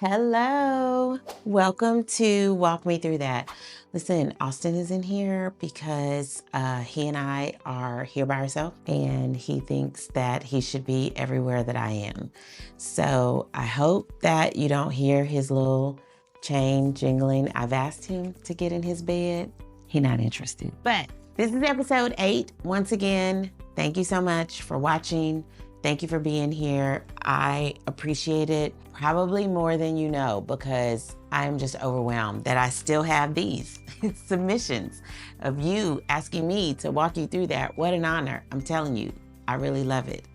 Hello. Welcome to Walk Me Through That. Listen, Austin is in here because he and I are here by ourselves, and he thinks that he should be everywhere that I am. So I hope that you don't hear his little chain jingling. I've asked him to get in his bed. He's not interested. But this is episode 8. Once again, thank you so much for watching. Thank you for being here. I appreciate it probably more than you know, because I'm just overwhelmed that I still have these submissions of you asking me to walk you through that. What an honor. I'm telling you, I really love it.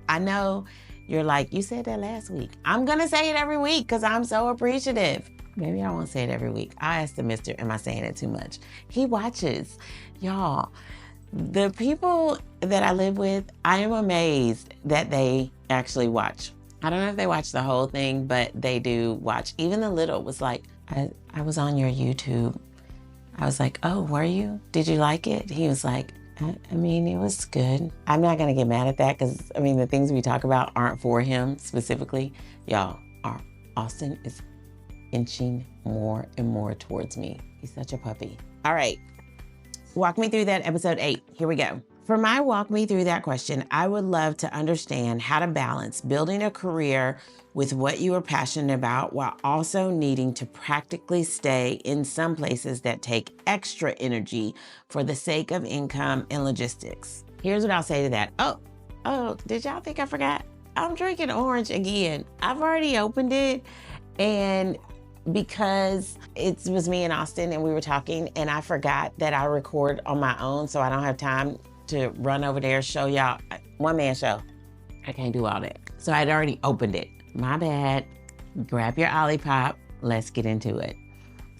I know you're like, you said that last week. I'm gonna say it every week because I'm so appreciative. Maybe I won't say it every week. I asked the mister, am I saying it too much? He watches. Y'all, the people that I live with, I am amazed that they actually watch. I don't know if they watch the whole thing, but they do watch. Even the little was like, I was on your YouTube. I was like, oh, were you? Did you like it? He was like, I mean, it was good. I'm not gonna get mad at that because, I mean, the things we talk about aren't for him specifically. Y'all, Austin is inching more and more towards me. He's such a puppy. All right. Walk me through that, episode 8. Here we go. For my walk me through that question, I would love to understand how to balance building a career with what you are passionate about while also needing to practically stay in some places that take extra energy for the sake of income and logistics. Here's what I'll say to that. Oh, did y'all think I forgot? I'm drinking orange again. I've already opened it, and because it was me and Austin and we were talking, and I forgot that I record on my own, so I don't have time to run over there, show y'all. One man show. I can't do all that. So I'd already opened it. My bad. Grab your Olipop. Let's get into it.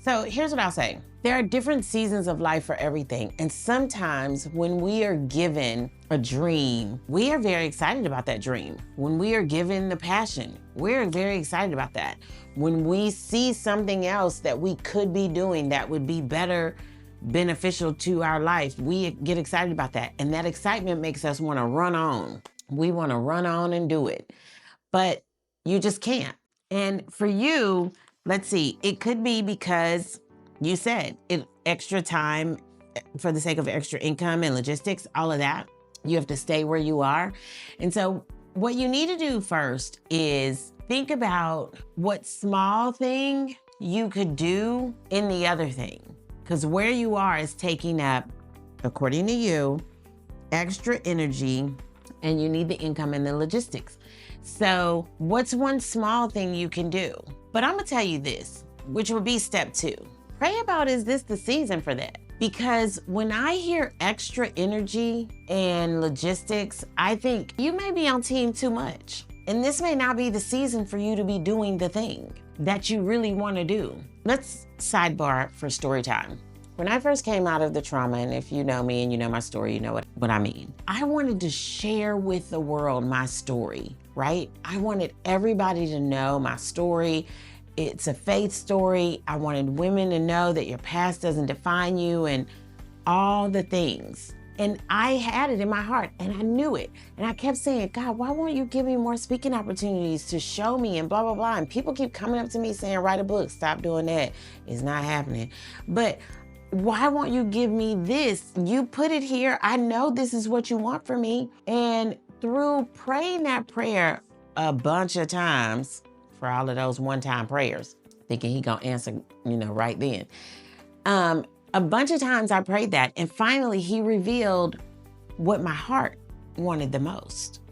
So here's what I'll say. There are different seasons of life for everything. And sometimes when we are given a dream, we are very excited about that dream. When we are given the passion, we're very excited about that. When we see something else that we could be doing that would be better, beneficial to our life, we get excited about that. And that excitement makes us want to run on. We want to run on and do it. But you just can't. And for you, let's see, it could be because you said it, extra time for the sake of extra income and logistics, all of that. You have to stay where you are. And so what you need to do first is think about what small thing you could do in the other thing. Because where you are is taking up, according to you, extra energy, and you need the income and the logistics. So what's one small thing you can do? But I'm gonna tell you this, which would be step 2. Pray about, is this the season for that? Because when I hear extra energy and logistics, I think you may be on team too much. And this may not be the season for you to be doing the thing that you really want to do. Let's sidebar for story time. When I first came out of the trauma, and if you know me and you know my story, you know what I mean. I wanted to share with the world my story, right? I wanted everybody to know my story. It's a faith story. I wanted women to know that your past doesn't define you and all the things. And I had it in my heart and I knew it. And I kept saying, God, why won't you give me more speaking opportunities to show me and blah, blah, blah. And people keep coming up to me saying, write a book, stop doing that. It's not happening. But why won't you give me this? You put it here. I know this is what you want for me. And through praying that prayer a bunch of times, for all of those one-time prayers, thinking he gonna answer, right then. A bunch of times I prayed that, and finally he revealed what my heart wanted the most.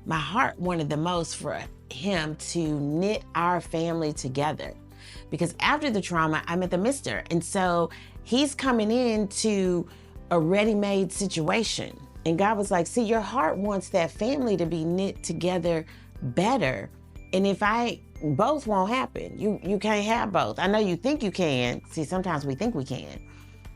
My heart wanted the most for him to knit our family together. Because after the trauma, I met the mister. And so he's coming into a ready-made situation. And God was like, see, your heart wants that family to be knit together better. And if both won't happen. You can't have both. I know you think you can. See, sometimes we think we can,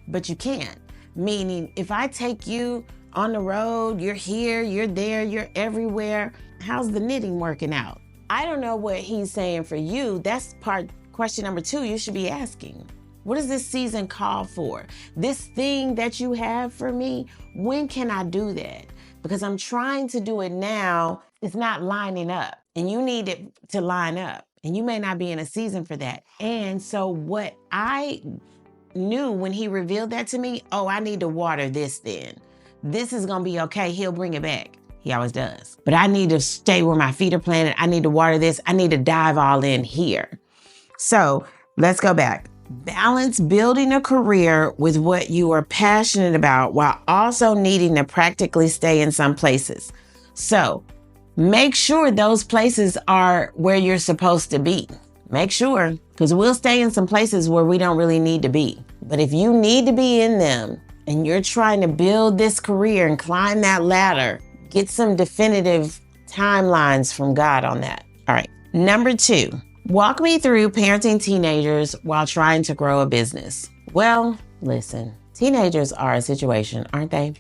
but you can't. Meaning, if I take you on the road, you're here, you're there, you're everywhere, how's the knitting working out? I don't know what he's saying for you. That's question number 2 you should be asking. What does this season call for? This thing that you have for me, when can I do that? Because I'm trying to do it now, it's not lining up. And you need it to line up. And you may not be in a season for that. And so what I knew when he revealed that to me, oh, I need to water this then. This is gonna be okay, he'll bring it back. He always does. But I need to stay where my feet are planted. I need to water this. I need to dive all in here. So let's go back. Balance building a career with what you are passionate about while also needing to practically stay in some places. So make sure those places are where you're supposed to be. Make sure, because we'll stay in some places where we don't really need to be. But if you need to be in them and you're trying to build this career and climb that ladder, get some definitive timelines from God on that. All right. Number 2, walk me through parenting teenagers while trying to grow a business. Well, listen, teenagers are a situation, aren't they?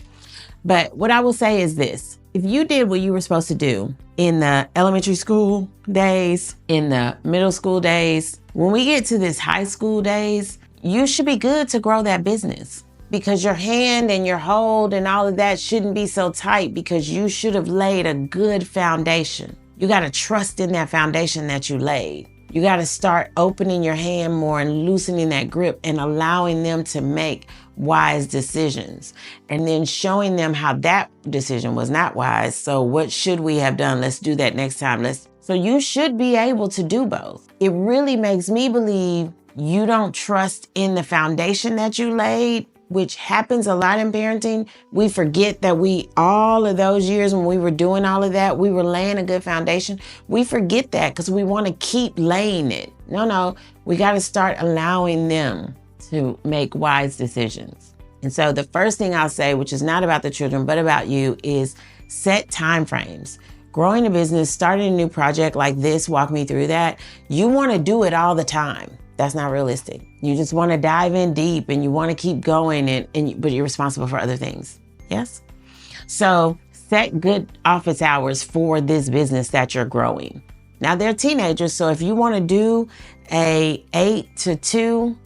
But what I will say is this. If you did what you were supposed to do in the elementary school days, in the middle school days, when we get to this high school days, you should be good to grow that business, because your hand and your hold and all of that shouldn't be so tight, because you should have laid a good foundation. You got to trust in that foundation that you laid. You got to start opening your hand more and loosening that grip and allowing them to make wise decisions, and then showing them how that decision was not wise. So what should we have done? Let's do that next time. So you should be able to do both. It really makes me believe you don't trust in the foundation that you laid, which happens a lot in parenting. We forget that all of those years when we were doing all of that, we were laying a good foundation. We forget that because we want to keep laying it. No, we got to start allowing them to make wise decisions. And so the first thing I'll say, which is not about the children, but about you, is set time frames. Growing a business, starting a new project like this, walk me through that. You want to do it all the time. That's not realistic. You just want to dive in deep and you want to keep going, but you're responsible for other things. Yes? So set good office hours for this business that you're growing. Now they're teenagers, so if you want to do a 8 to 2,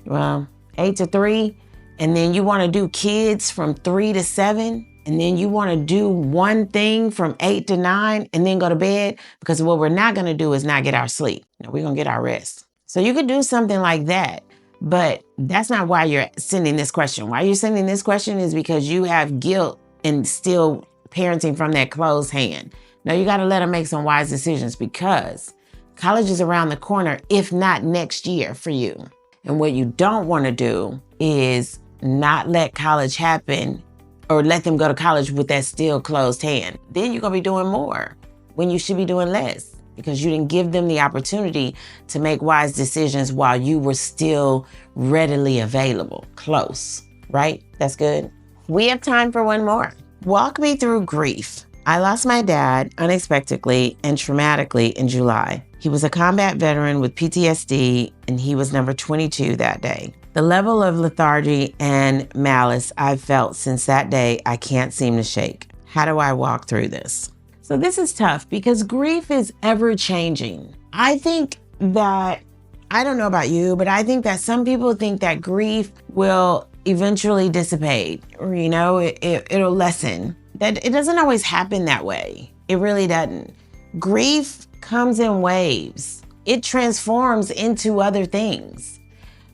8 to 3, and then you want to do kids from 3 to 7, and then you want to do one thing from 8 to 9 and then go to bed, because what we're not going to do is not get our sleep. No, we're going to get our rest. So you could do something like that, but that's not why you're sending this question. Why you're sending this question is because you have guilt and still parenting from that closed hand. No, you got to let them make some wise decisions, because college is around the corner, if not next year for you. And what you don't want to do is not let college happen, or let them go to college with that still closed hand. Then you're going to be doing more when you should be doing less, because you didn't give them the opportunity to make wise decisions while you were still readily available, close, right? That's good. We have time for one more. Walk me through grief. I lost my dad unexpectedly and traumatically in July. He was a combat veteran with PTSD, and he was number 22 that day. The level of lethargy and malice I've felt since that day, I can't seem to shake. How do I walk through this? So this is tough because grief is ever changing. I think that, I don't know about you, but I think that some people think that grief will eventually dissipate, or, it'll lessen. That it doesn't always happen that way. It really doesn't. Grief comes in waves. It transforms into other things.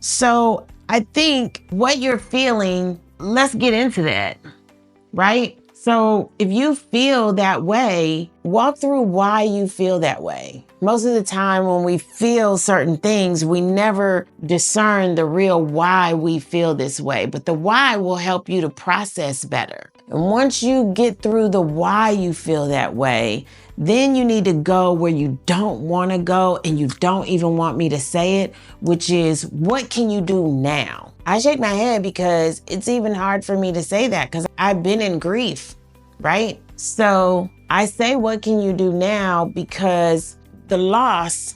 So I think what you're feeling, let's get into that, right? So if you feel that way, walk through why you feel that way. Most of the time when we feel certain things, we never discern the real why we feel this way, but the why will help you to process better. And once you get through the why you feel that way, then you need to go where you don't want to go and you don't even want me to say it, which is, what can you do now? I shake my head because it's even hard for me to say that because I've been in grief, right? So I say, what can you do now? Because the loss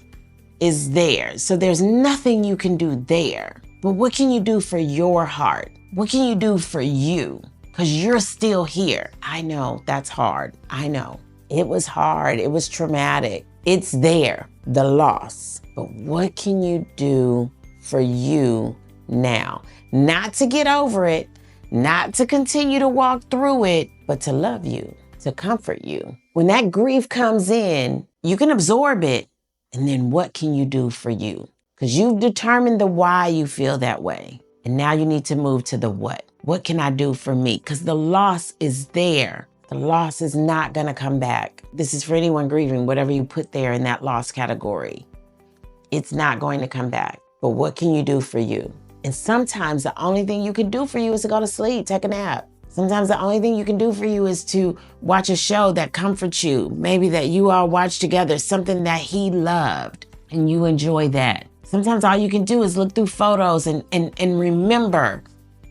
is there. So there's nothing you can do there. But what can you do for your heart? What can you do for you? Because you're still here. I know that's hard. I know. It was hard. It was traumatic. It's there, the loss. But what can you do for you now? Not to get over it, not to continue to walk through it, but to love you, to comfort you. When that grief comes in, you can absorb it, And then what can you do for you? Because you've determined the why you feel that way. And now you need to move to the what. What can I do for me? Because the loss is there. The loss is not going to come back. This is for anyone grieving, whatever you put there in that loss category. It's not going to come back. But what can you do for you? And sometimes the only thing you can do for you is to go to sleep, take a nap. Sometimes the only thing you can do for you is to watch a show that comforts you. Maybe that you all watch together, something that he loved and you enjoy that. Sometimes all you can do is look through photos and remember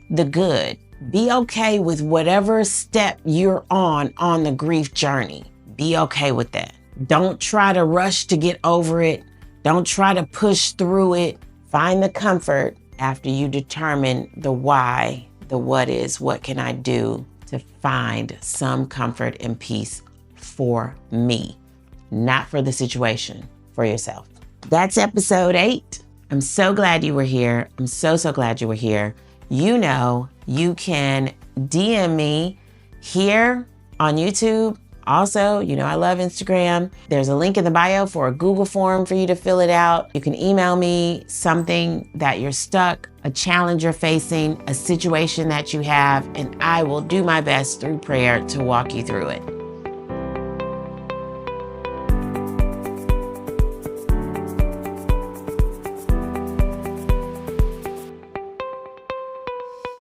the good. Be okay with whatever step you're on the grief journey. Be okay with that. Don't try to rush to get over it. Don't try to push through it. Find the comfort after you determine the why, the what is, what can I do to find some comfort and peace for me, not for the situation, for yourself. That's episode 8. I'm so glad you were here. I'm so glad you were here. You know, you can DM me here on YouTube. Also, you know, I love Instagram. There's a link in the bio for a Google form for you to fill it out. You can email me something that you're stuck, a challenge you're facing, a situation that you have, and I will do my best through prayer to walk you through it.